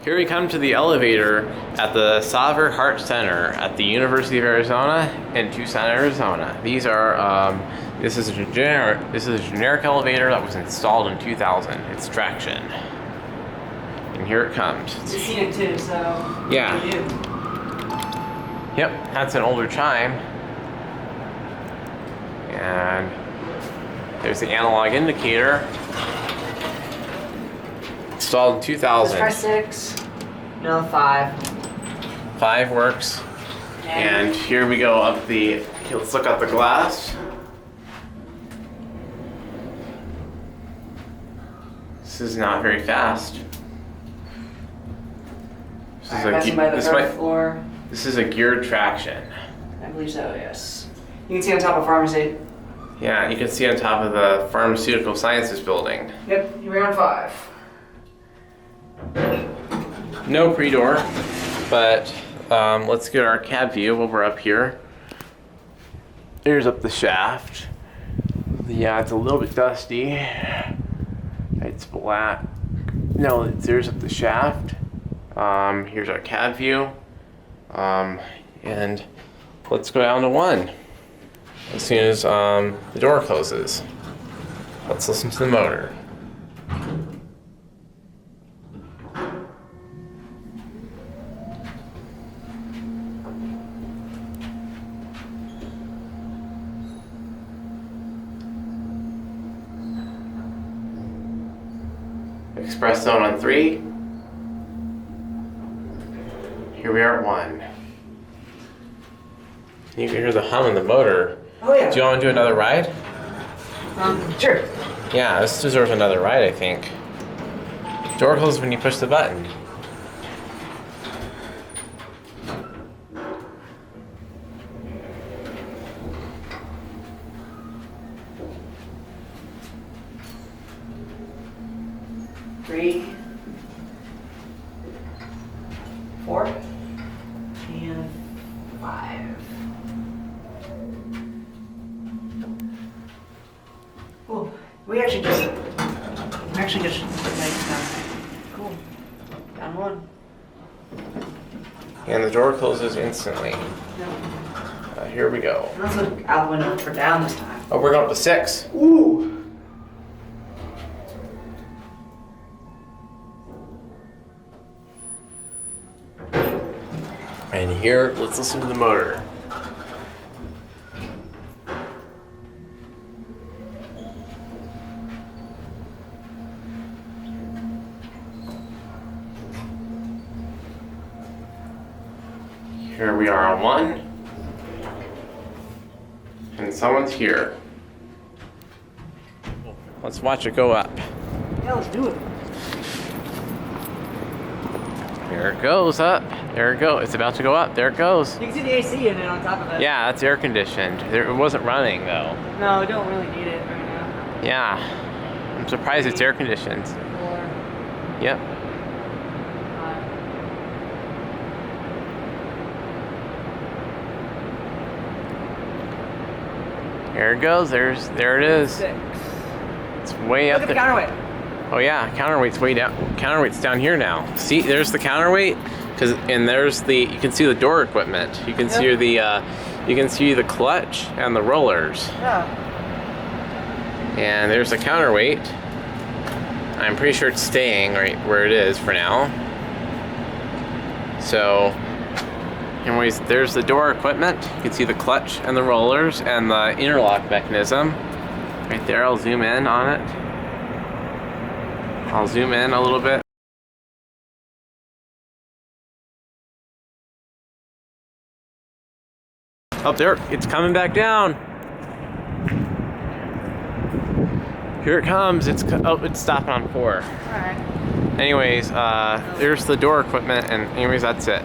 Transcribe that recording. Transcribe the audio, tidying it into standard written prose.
Here we come to the elevator at the Sarver Heart Center at the University of Arizona in Tucson, Arizona. These are this is a generic elevator that was installed in 2000. It's traction, and here it comes. It's Scenic too, so yeah. Yep, that's an older chime, and there's the analog indicator. Installed in 2000. Let's try 6. No, 5. 5 works. And here we go up the. Let's look up the glass. This is not very fast. This is a geared traction. I believe so. Yes. You can see on top of pharmacy. Yeah, you can see on top of the Pharmaceutical Sciences building. Yep, you're on 5. No pre-door, but let's get our cab view while we're up here. Here's up the shaft. Yeah, it's a little bit dusty. It's black. No, there's up the shaft. Here's our cab view. And let's go down to 1 as soon as the door closes. Let's listen to the motor. Express zone on 3. Here we are at 1. You can hear the hum of the motor. Oh yeah. Do you want to do another ride? Sure. Yeah, this deserves another ride, I think. Door closes when you push the button. Three, 4, and 5. Oh, we actually just cool. Down 1. And the door closes instantly. Yep. Here we go. Let's look out the window for down this time. Oh, we're going up to 6. Ooh. And here, let's listen to the motor. Here we are on 1. And someone's here. Let's watch it go up. Yeah, let's do it. There it goes up. There it goes. It's about to go up. There it goes. You can see the AC in it on top of it. Yeah, that's air conditioned. It wasn't running though. No, we don't really need it right now. Yeah. I'm surprised it's air conditioned. 4. Yep. 5. There it goes. There it is. 6. It's way up Look at the there. counterweight. Oh yeah, counterweight's way down. Counterweight's down here now. See, there's the counterweight, and there's the. You can see the door equipment. You can see the. You can see the clutch and the rollers. Yeah. And there's the counterweight. I'm pretty sure it's staying right where it is for now. So, anyways, there's the door equipment. You can see the clutch and the rollers and the interlock mechanism. Right there, I'll zoom in on it. I'll zoom in a little bit. Up there, it's coming back down. Here it comes. It's stopping on 4. All right. Anyways, there's the door equipment, and anyways, that's it.